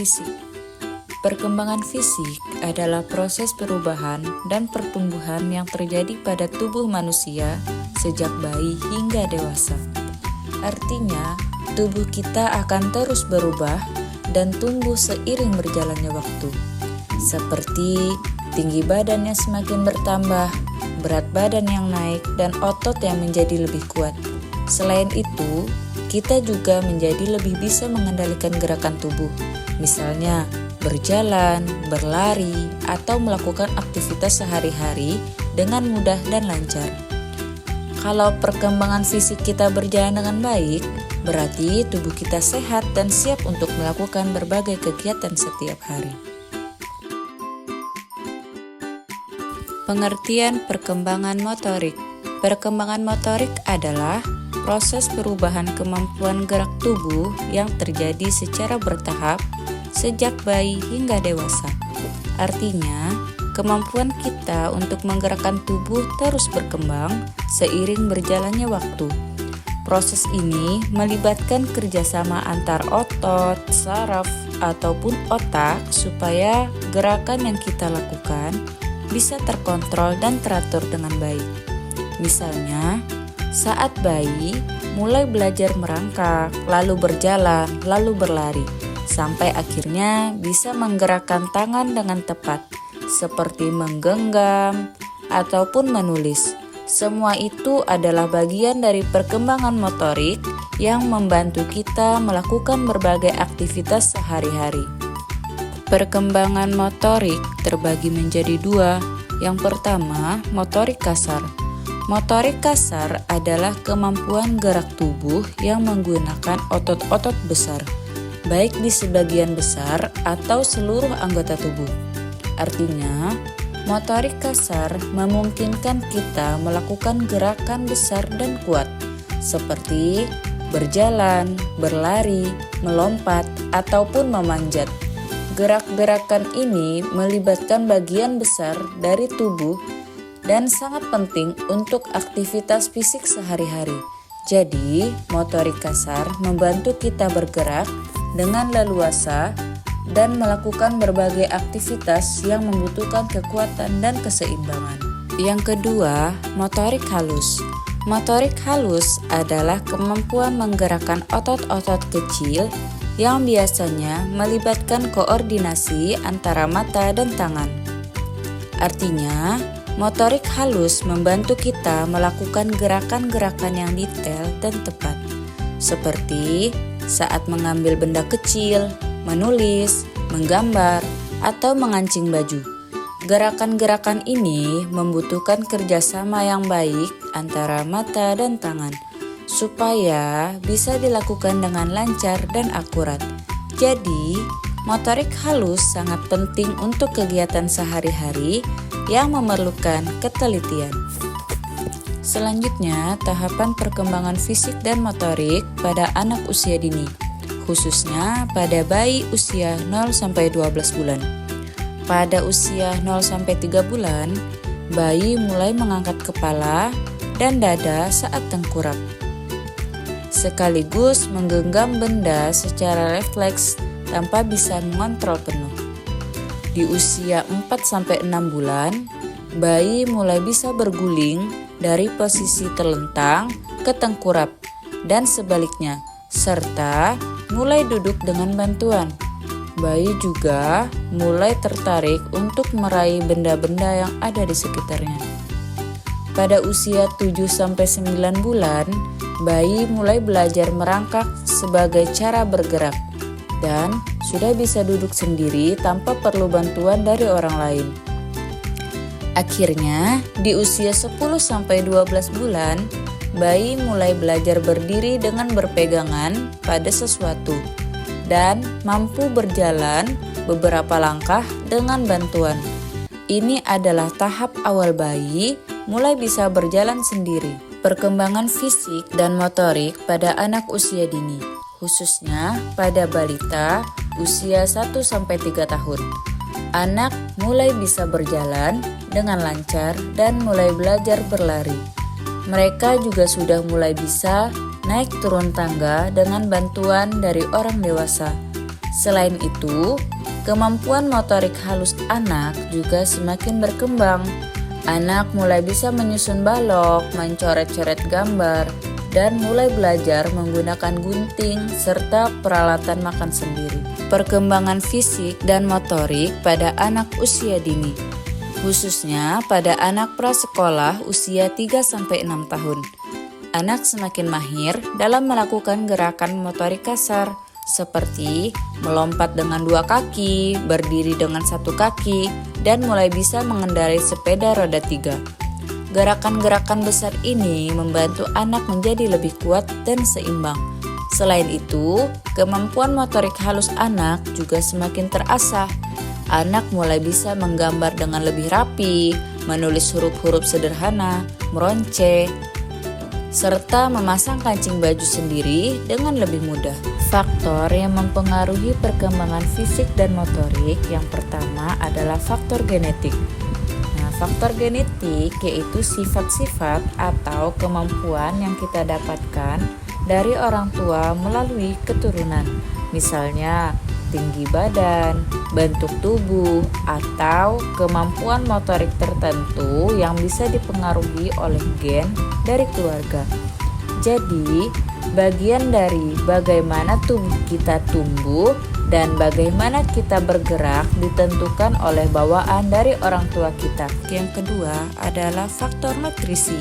fisik. Perkembangan fisik adalah proses perubahan dan pertumbuhan yang terjadi pada tubuh manusia sejak bayi hingga dewasa. Artinya, tubuh kita akan terus berubah dan tumbuh seiring berjalannya waktu. Seperti tinggi badannya semakin bertambah, berat badan yang naik, dan otot yang menjadi lebih kuat. Selain itu, kita juga menjadi lebih bisa mengendalikan gerakan tubuh, misalnya berjalan, berlari, atau melakukan aktivitas sehari-hari dengan mudah dan lancar. Kalau perkembangan fisik kita berjalan dengan baik, berarti tubuh kita sehat dan siap untuk melakukan berbagai kegiatan setiap hari. Pengertian perkembangan motorik. Perkembangan motorik adalah proses perubahan kemampuan gerak tubuh yang terjadi secara bertahap sejak bayi hingga dewasa. Artinya, kemampuan kita untuk menggerakkan tubuh terus berkembang seiring berjalannya waktu. Proses ini melibatkan kerjasama antar otot, saraf, ataupun otak supaya gerakan yang kita lakukan bisa terkontrol dan teratur dengan baik. Misalnya, saat bayi mulai belajar merangkak, lalu berjalan, lalu berlari, sampai akhirnya bisa menggerakkan tangan dengan tepat, seperti menggenggam ataupun menulis. Semua itu adalah bagian dari perkembangan motorik yang membantu kita melakukan berbagai aktivitas sehari-hari. Perkembangan motorik terbagi menjadi dua. Yang pertama, motorik kasar. Motorik kasar adalah kemampuan gerak tubuh yang menggunakan otot-otot besar, baik di sebagian besar atau seluruh anggota tubuh. Artinya, motorik kasar memungkinkan kita melakukan gerakan besar dan kuat, seperti berjalan, berlari, melompat, ataupun memanjat. Gerak-gerakan ini melibatkan bagian besar dari tubuh dan sangat penting untuk aktivitas fisik sehari-hari. Jadi, motorik kasar membantu kita bergerak dengan leluasa dan melakukan berbagai aktivitas yang membutuhkan kekuatan dan keseimbangan. Yang kedua, motorik halus. Motorik halus adalah kemampuan menggerakkan otot-otot kecil yang biasanya melibatkan koordinasi antara mata dan tangan. Artinya, motorik halus membantu kita melakukan gerakan-gerakan yang detail dan tepat, seperti saat mengambil benda kecil, menulis, menggambar, atau mengancing baju. Gerakan-gerakan ini membutuhkan kerjasama yang baik antara mata dan tangan, supaya bisa dilakukan dengan lancar dan akurat. Jadi, motorik halus sangat penting untuk kegiatan sehari-hari yang memerlukan ketelitian. Selanjutnya, tahapan perkembangan fisik dan motorik pada anak usia dini, khususnya pada bayi usia 0-12 bulan. Pada usia 0-3 bulan, bayi mulai mengangkat kepala dan dada saat tengkurap, sekaligus menggenggam benda secara refleks tanpa bisa mengontrol penuh. Di usia 4-6 bulan, bayi mulai bisa berguling dari posisi terlentang ke tengkurap dan sebaliknya, serta mulai duduk dengan bantuan. Bayi juga mulai tertarik untuk meraih benda-benda yang ada di sekitarnya. Pada usia 7-9 bulan, bayi mulai belajar merangkak sebagai cara bergerak dan sudah bisa duduk sendiri tanpa perlu bantuan dari orang lain. Akhirnya, di usia 10-12 bulan, bayi mulai belajar berdiri dengan berpegangan pada sesuatu dan mampu berjalan beberapa langkah dengan bantuan. Ini adalah tahap awal bayi mulai bisa berjalan sendiri. Perkembangan fisik dan motorik pada anak usia dini, khususnya pada balita usia 1-3 tahun. Anak mulai bisa berjalan dengan lancar dan mulai belajar berlari. Mereka juga sudah mulai bisa naik turun tangga dengan bantuan dari orang dewasa. Selain itu, kemampuan motorik halus anak juga semakin berkembang. Anak mulai bisa menyusun balok, mencoret-coret gambar, dan mulai belajar menggunakan gunting serta peralatan makan sendiri. Perkembangan fisik dan motorik pada anak usia dini, khususnya pada anak prasekolah usia 3-6 tahun. Anak semakin mahir dalam melakukan gerakan motorik kasar, seperti melompat dengan 2 kaki, berdiri dengan 1 kaki, dan mulai bisa mengendarai sepeda roda 3. Gerakan-gerakan besar ini membantu anak menjadi lebih kuat dan seimbang. Selain itu, kemampuan motorik halus anak juga semakin terasah. Anak mulai bisa menggambar dengan lebih rapi, menulis huruf-huruf sederhana, meronce, serta memasang kancing baju sendiri dengan lebih mudah. Faktor yang mempengaruhi perkembangan fisik dan motorik yang pertama adalah faktor genetik. Faktor genetik yaitu sifat-sifat atau kemampuan yang kita dapatkan dari orang tua melalui keturunan. Misalnya, tinggi badan, bentuk tubuh, atau kemampuan motorik tertentu yang bisa dipengaruhi oleh gen dari keluarga. Jadi, bagian dari bagaimana tubuh kita tumbuh dan bagaimana kita bergerak ditentukan oleh bawaan dari orang tua kita. Yang kedua adalah faktor nutrisi.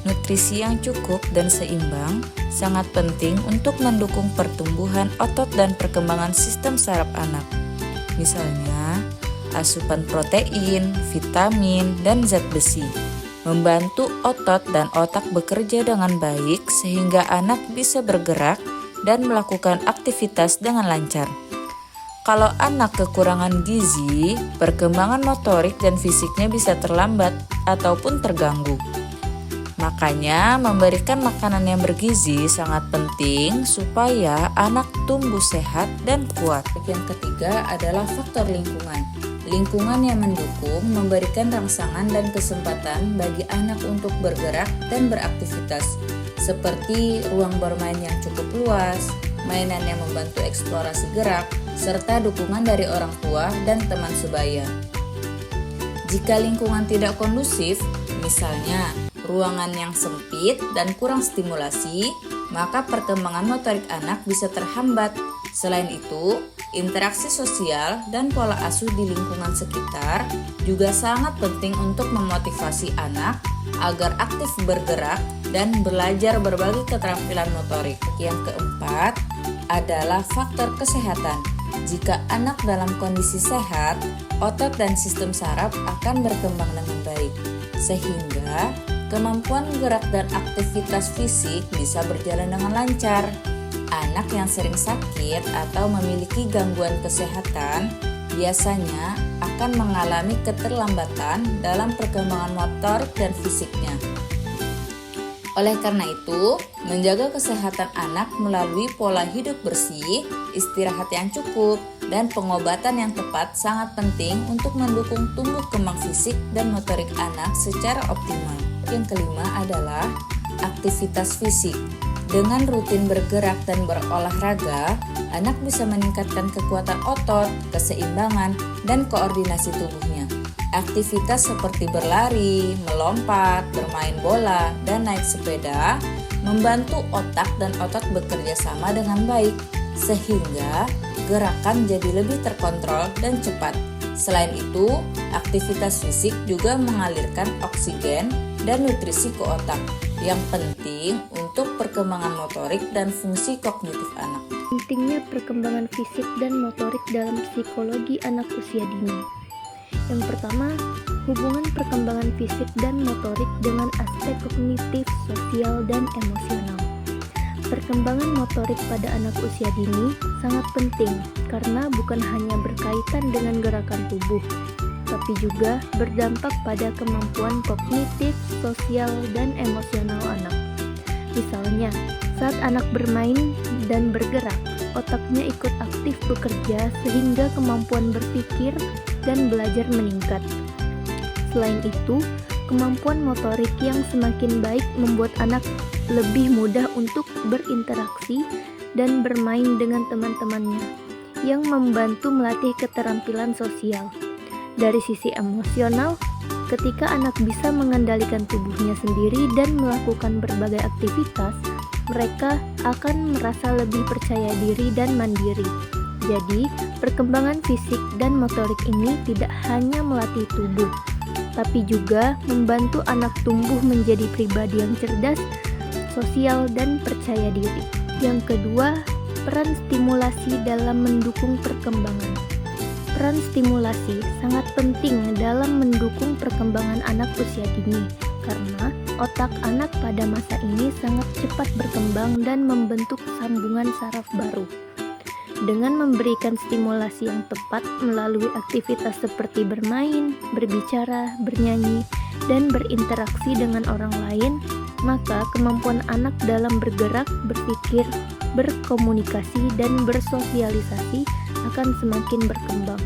Nutrisi yang cukup dan seimbang sangat penting untuk mendukung pertumbuhan otot dan perkembangan sistem saraf anak. Misalnya, asupan protein, vitamin, dan zat besi membantu otot dan otak bekerja dengan baik sehingga anak bisa bergerak dan melakukan aktivitas dengan lancar. Kalau anak kekurangan gizi, perkembangan motorik dan fisiknya bisa terlambat ataupun terganggu. Makanya memberikan makanan yang bergizi sangat penting supaya anak tumbuh sehat dan kuat. Yang ketiga adalah faktor lingkungan. Lingkungan yang mendukung memberikan rangsangan dan kesempatan bagi anak untuk bergerak dan beraktivitas, seperti ruang bermain yang cukup luas, mainan yang membantu eksplorasi gerak, serta dukungan dari orang tua dan teman sebaya. Jika lingkungan tidak kondusif, misalnya ruangan yang sempit dan kurang stimulasi, maka perkembangan motorik anak bisa terhambat. Selain itu, interaksi sosial dan pola asuh di lingkungan sekitar juga sangat penting untuk memotivasi anak agar aktif bergerak dan belajar berbagai keterampilan motorik. Yang keempat adalah faktor kesehatan. Jika anak dalam kondisi sehat, otot dan sistem saraf akan berkembang dengan baik, sehingga kemampuan gerak dan aktivitas fisik bisa berjalan dengan lancar. Anak yang sering sakit atau memiliki gangguan kesehatan biasanya akan mengalami keterlambatan dalam perkembangan motorik dan fisiknya. Oleh karena itu, menjaga kesehatan anak melalui pola hidup bersih, istirahat yang cukup, dan pengobatan yang tepat sangat penting untuk mendukung tumbuh kembang fisik dan motorik anak secara optimal. Yang kelima adalah aktivitas fisik. Dengan rutin bergerak dan berolahraga, anak bisa meningkatkan kekuatan otot, keseimbangan, dan koordinasi tubuhnya. Aktivitas seperti berlari, melompat, bermain bola, dan naik sepeda membantu otak dan otot bekerja sama dengan baik, sehingga gerakan jadi lebih terkontrol dan cepat. Selain itu, aktivitas fisik juga mengalirkan oksigen dan nutrisi ke otak, yang penting untuk perkembangan motorik dan fungsi kognitif anak. Pentingnya perkembangan fisik dan motorik dalam psikologi anak usia dini. Yang pertama, hubungan perkembangan fisik dan motorik dengan aspek kognitif, sosial, dan emosional. Perkembangan motorik pada anak usia dini sangat penting karena bukan hanya berkaitan dengan gerakan tubuh, tapi juga berdampak pada kemampuan kognitif, sosial, dan emosional anak. Misalnya, saat anak bermain dan bergerak, otaknya ikut aktif bekerja sehingga kemampuan berpikir dan belajar meningkat. Selain itu, kemampuan motorik yang semakin baik membuat anak lebih mudah untuk berinteraksi dan bermain dengan teman-temannya. yang membantu melatih keterampilan sosial. Dari sisi emosional, ketika anak bisa mengendalikan tubuhnya sendiri dan melakukan berbagai aktivitas, mereka akan merasa lebih percaya diri dan mandiri. Jadi, perkembangan fisik dan motorik ini tidak hanya melatih tubuh, tapi juga membantu anak tumbuh menjadi pribadi yang cerdas, sosial, dan percaya diri. Yang kedua, peran stimulasi dalam mendukung perkembangan. Peran stimulasi sangat penting dalam mendukung perkembangan anak usia dini, karena otak anak pada masa ini sangat cepat berkembang dan membentuk sambungan saraf baru. Dengan memberikan stimulasi yang tepat melalui aktivitas seperti bermain, berbicara, bernyanyi, dan berinteraksi dengan orang lain, maka kemampuan anak dalam bergerak, berpikir, berkomunikasi, dan bersosialisasi akan semakin berkembang.